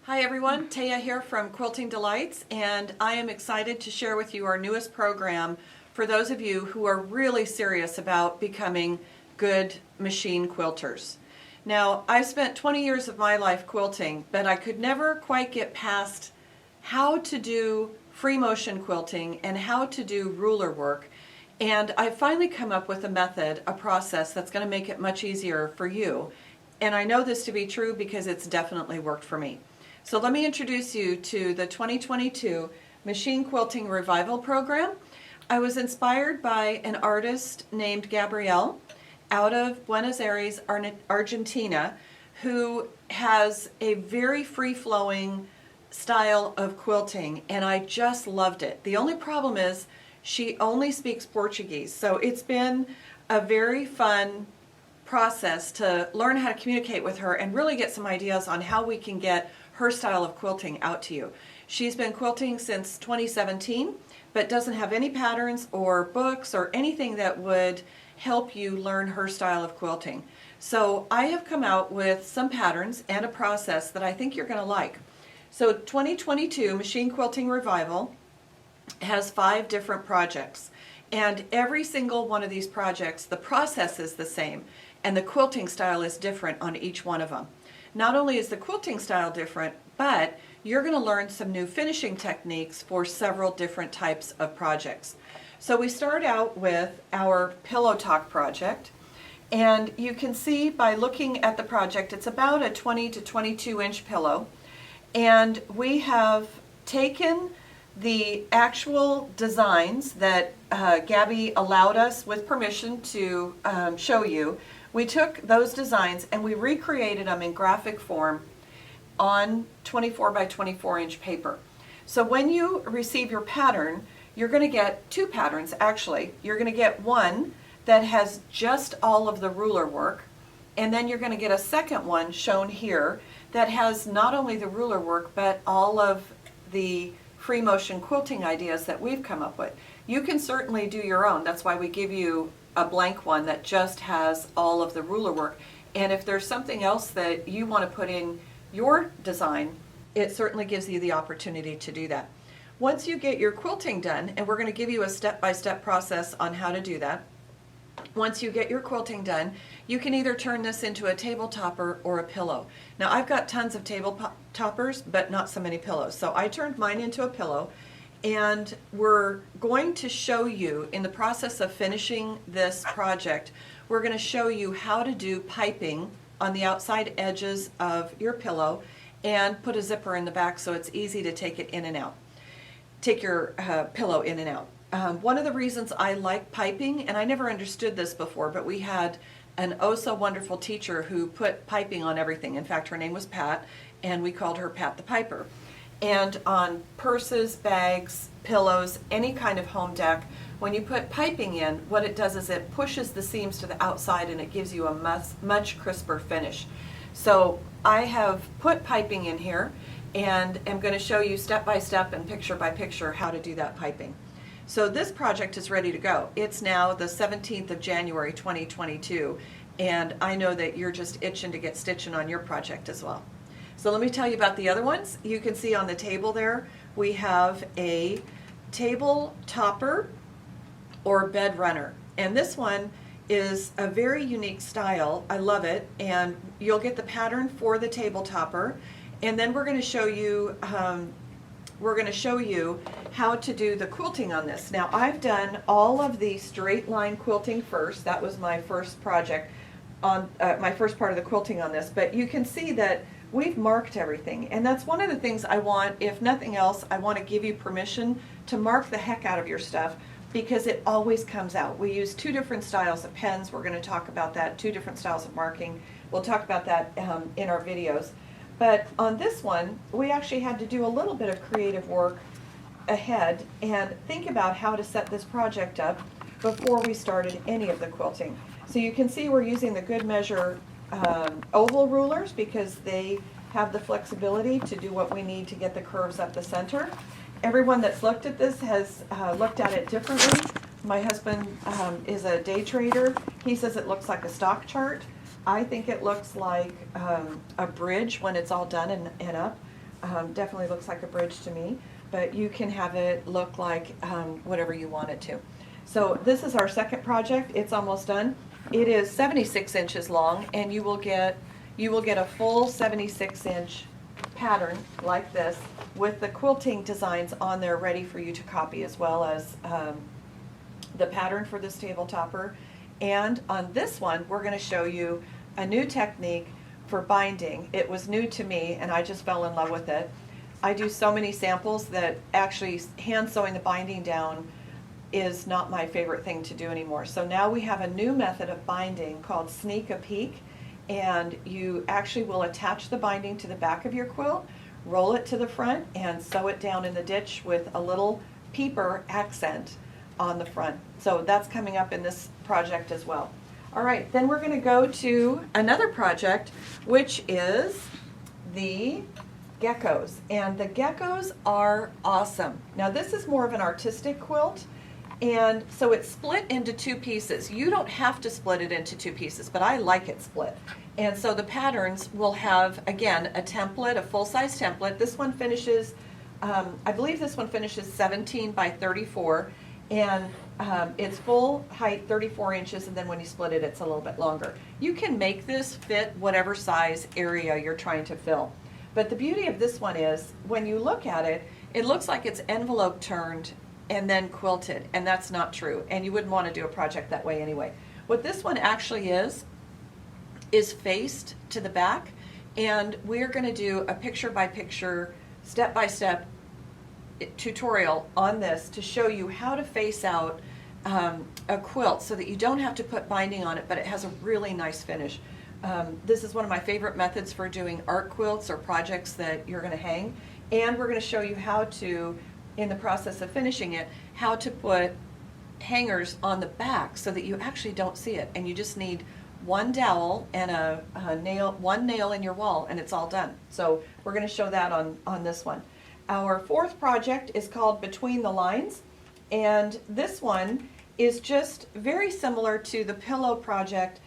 Hi everyone, Taya here from Quilting Delights, and I am excited to share with you our newest program for those of you who are really serious about becoming good machine quilters. Now, I've spent 20 years of my life quilting, but I could never quite get past how to do free motion quilting and how to do ruler work. And I've finally come up with a method, a process that's going to make it much easier for you. And I know this to be true because it's definitely worked for me. So let me introduce you to the 2022 Machine Quilting Revival Program. I was inspired by an artist named Gabrielle out of Buenos Aires, Argentina, who has a very free-flowing style of quilting, and I just loved it. The only problem is she only speaks Portuguese, so it's been a very fun process to learn how to communicate with her and really get some ideas on how we can get her style of quilting out to you. She's been quilting since 2017, but doesn't have any patterns or books or anything that would help you learn her style of quilting. So I have come out with some patterns and a process that I think you're going to like. So 2022 Machine Quilting Revival has 5 different projects, and every single one of these projects, the process is the same and the quilting style is different on each one of them. Not only is the quilting style different, but you're going to learn some new finishing techniques for several different types of projects. So we start out with our pillow talk project, and you can see by looking at the project it's about a 20 to 22 inch pillow, and we have taken the actual designs that Gabby allowed us with permission to show you. We took those designs and we recreated them in graphic form on 24 by 24 inch paper. So when you receive your pattern, you're going to get 2 patterns actually. You're going to get one that has just all of the ruler work, and then you're going to get a second one shown here that has not only the ruler work but all of the free motion quilting ideas that we've come up with. You can certainly do your own. That's why we give you a blank one that just has all of the ruler work. And if there's something else that you want to put in your design, it certainly gives you the opportunity to do that. Once you get your quilting done, and we're going to give you a step-by-step process on how to do that, once you get your quilting done, you can either turn this into a table topper or a pillow. Now I've got tons of table toppers, but not so many pillows. So I turned mine into a pillow, and we're going to show you in the process of finishing this project, we're going to show you how to do piping on the outside edges of your pillow and put a zipper in the back so it's easy to take it in and out. Take your pillow in and out. One of the reasons I like piping, and I never understood this before, but we had an oh so wonderful teacher who put piping on everything. In fact, her name was Pat, and we called her Pat the Piper. And on purses, bags, pillows, any kind of home deck, when you put piping in, what it does is it pushes the seams to the outside and it gives you a much crisper finish. So I have put piping in here and am going to show you step by step and picture by picture how to do that piping. So this project is ready to go. It's now the 17th of January 2022, and I know that you're just itching to get stitching on your project as well. So let me tell you about the other ones. You can see on the table there we have a table topper or bed runner, and this one is a very unique style. I love it, and you'll get the pattern for the table topper, and then we're going to show you how to do the quilting on this. Now I've done all of the straight line quilting first. That was my first project on my first part of the quilting on this, but you can see that we've marked everything, and that's one of the things I want. If nothing else, I want to give you permission to mark the heck out of your stuff because it always comes out. We use 2 different styles of pens. We're going to talk about that, 2 different styles of marking. We'll talk about that in our videos. But on this one, we actually had to do a little bit of creative work ahead and think about how to set this project up before we started any of the quilting. So you can see we're using the Good Measure oval rulers because they have the flexibility to do what we need to get the curves up the center. Everyone that's looked at this has looked at it differently. My husband is a day trader. He says it looks like a stock chart. I think it looks like a bridge when it's all done and up. definitely looks like a bridge to me, but you can have it look like whatever you want it to. So this is our second project. It's almost done. It is 76 inches long, and you will get a full 76-inch pattern like this with the quilting designs on there ready for you to copy, as well as the pattern for this table topper. And on this one, we're going to show you a new technique for binding. It was new to me, and I just fell in love with it. I do so many samples that actually hand sewing the binding down is not my favorite thing to do anymore. So now we have a new method of binding called Sneak a Peek, and you actually will attach the binding to the back of your quilt, roll it to the front, and sew it down in the ditch with a little peeper accent on the front. So that's coming up in this project as well. All right, then we're going to go to another project, which is the geckos. And the geckos are awesome. Now this is more of an artistic quilt, and so it's split into two pieces. You don't have to split it into two pieces, but I like it split. And so the patterns will have, again, a template, a full-size template. This one finishes, I believe this one finishes 17 by 34, and it's full height 34 inches, and then when you split it, it's a little bit longer. You can make this fit whatever size area you're trying to fill. But the beauty of this one is, when you look at it, it looks like it's envelope turned and then quilted, and that's not true, and you wouldn't want to do a project that way anyway. What this one actually is faced to the back, and we're going to do a picture-by-picture, step-by-step tutorial on this to show you how to face out a quilt so that you don't have to put binding on it, but it has a really nice finish. This is one of my favorite methods for doing art quilts or projects that you're going to hang, and we're going to show you how to, in the process of finishing it, how to put hangers on the back so that you actually don't see it, and you just need one dowel and one nail in your wall, and it's all done. So we're going to show that on this one. Our fourth project is called Between the Lines, and this one is just very similar to the pillow project,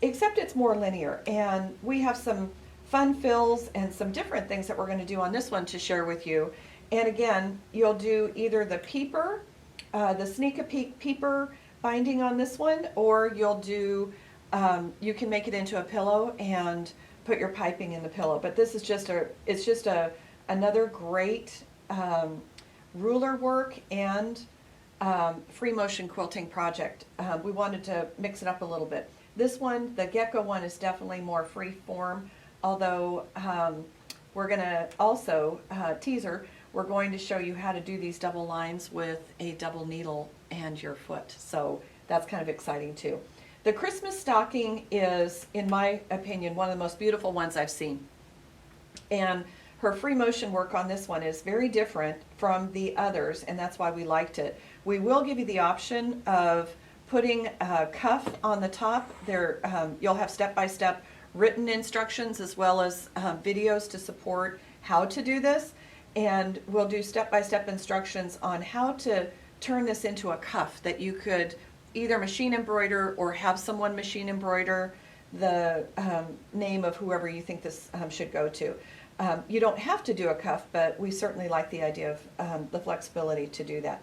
except it's more linear, and we have some fun fills and some different things that we're going to do on this one to share with you. And again, you'll do either the peeper, the Sneak a Peek peeper binding on this one, or you'll do, you can make it into a pillow and put your piping in the pillow. But this is just another great ruler work and free motion quilting project. We wanted to mix it up a little bit. This one, the gecko one, is definitely more free form, although we're going to also, teaser, we're going to show you how to do these double lines with a double needle and your foot. So that's kind of exciting too. The Christmas stocking is, in my opinion, one of the most beautiful ones I've seen. And her free motion work on this one is very different from the others, and that's why we liked it. We will give you the option of putting a cuff on the top. There, you'll have step-by-step written instructions as well as videos to support how to do this. And we'll do step-by-step instructions on how to turn this into a cuff that you could either machine embroider or have someone machine embroider the name of whoever you think this should go to. You don't have to do a cuff, but we certainly like the idea of the flexibility to do that.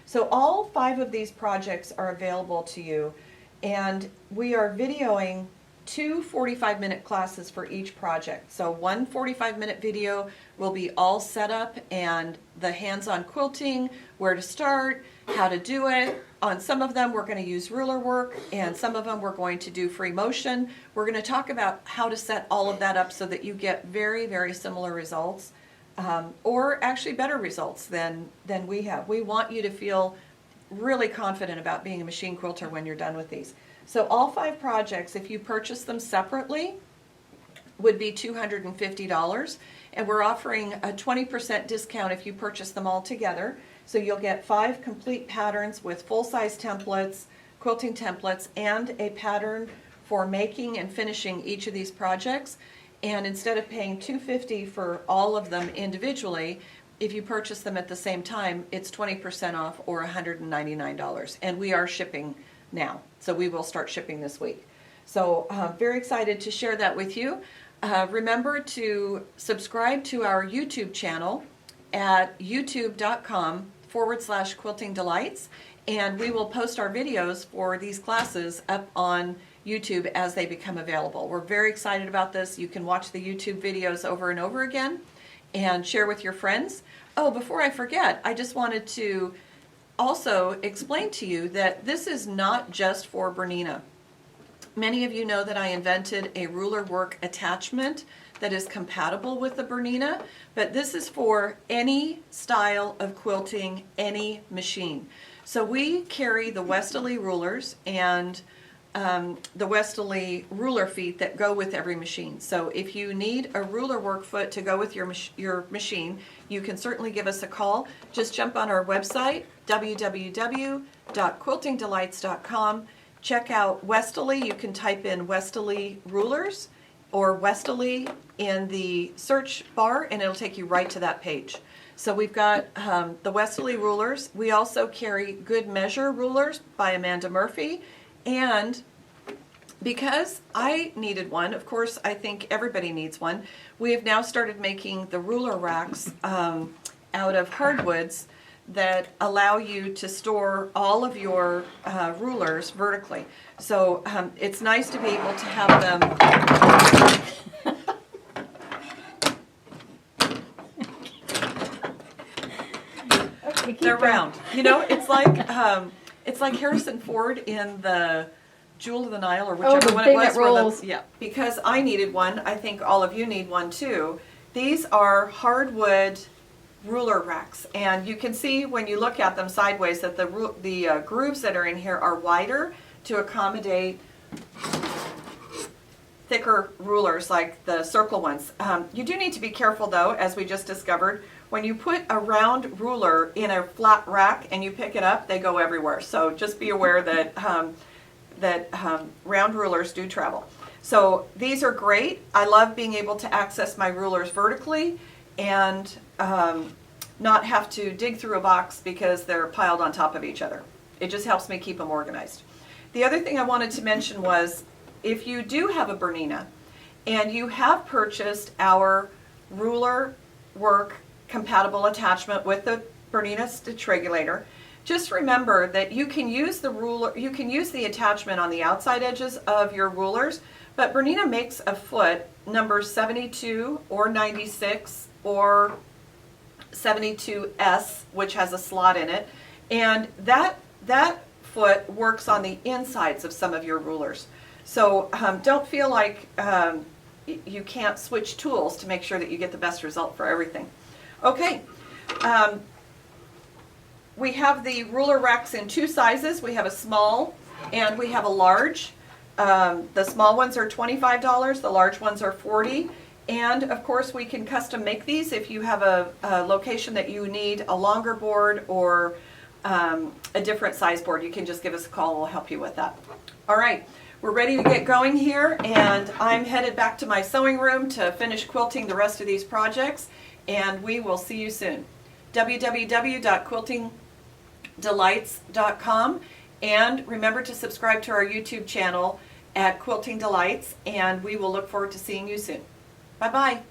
So all 5 of these projects are available to you, and we are videoing 2 45-minute classes for each project. So one 45-minute video will be all set up and the hands-on quilting, where to start, how to do it. On some of them we're going to use ruler work, and some of them we're going to do free motion. We're going to talk about how to set all of that up so that you get very, very similar results, or actually better results than we have. We want you to feel really confident about being a machine quilter when you're done with these. So all 5 projects, if you purchase them separately, would be $250, and we're offering a 20% discount if you purchase them all together. So you'll get 5 complete patterns with full-size templates, quilting templates, and a pattern for making and finishing each of these projects. And instead of paying $250 for all of them individually, if you purchase them at the same time, it's 20% off, or $199. And we are shipping now, so we will start shipping this week. So very excited to share that with you. Remember to subscribe to our YouTube channel at youtube.com/Quilting Delights, and we will post our videos for these classes up on YouTube as they become available. We're very excited about this. You can watch the YouTube videos over and over again and share with your friends. Oh, before I forget, I just wanted to also explain to you that this is not just for Bernina. Many of you know that I invented a ruler work attachment that is compatible with the Bernina, but this is for any style of quilting, any machine. So we carry the Westerly rulers and the Westerly ruler feet that go with every machine. So if you need a ruler work foot to go with your machine, you can certainly give us a call. Just jump on our website, www.quiltingdelights.com. Check out Westerly. You can type in Westerly rulers or Westerly in the search bar and it'll take you right to that page. So we've got the Westerly rulers. We also carry Good Measure rulers by Amanda Murphy. And because I needed one, of course I think everybody needs one, we have now started making the ruler racks out of hardwoods that allow you to store all of your rulers vertically. So it's nice to be able to have them. Okay, They're round. You know, it's like Harrison Ford in the Jewel of the Nile or whichever the one it thing was. that rolls. Yeah. Because I needed one, I think all of you need one too. These are hardwood ruler racks, and you can see when you look at them sideways that the grooves that are in here are wider to accommodate thicker rulers like the circle ones. You do need to be careful though, as we just discovered, when you put a round ruler in a flat rack and you pick it up, they go everywhere. So just be aware that round rulers do travel. So these are great. I love being able to access my rulers vertically and not have to dig through a box because they're piled on top of each other. It just helps me keep them organized. The other thing I wanted to mention was if you do have a Bernina and you have purchased our ruler work compatible attachment with the Bernina stitch regulator, just remember that you can use the attachment on the outside edges of your rulers, but Bernina makes a foot number 72 or 96 or 72S, which has a slot in it, and that foot works on the insides of some of your rulers. So don't feel like you can't switch tools to make sure that you get the best result for everything. Okay, we have the ruler racks in two sizes. We have a small and we have a large. The small ones are $25, the large ones are $40. And of course we can custom make these if you have a location that you need a longer board or a different size board. You can just give us a call and we'll help you with that. All right, we're ready to get going here, and I'm headed back to my sewing room to finish quilting the rest of these projects, and we will see you soon. www.quiltingdelights.com, and remember to subscribe to our YouTube channel at Quilting Delights, and we will look forward to seeing you soon. Bye-bye.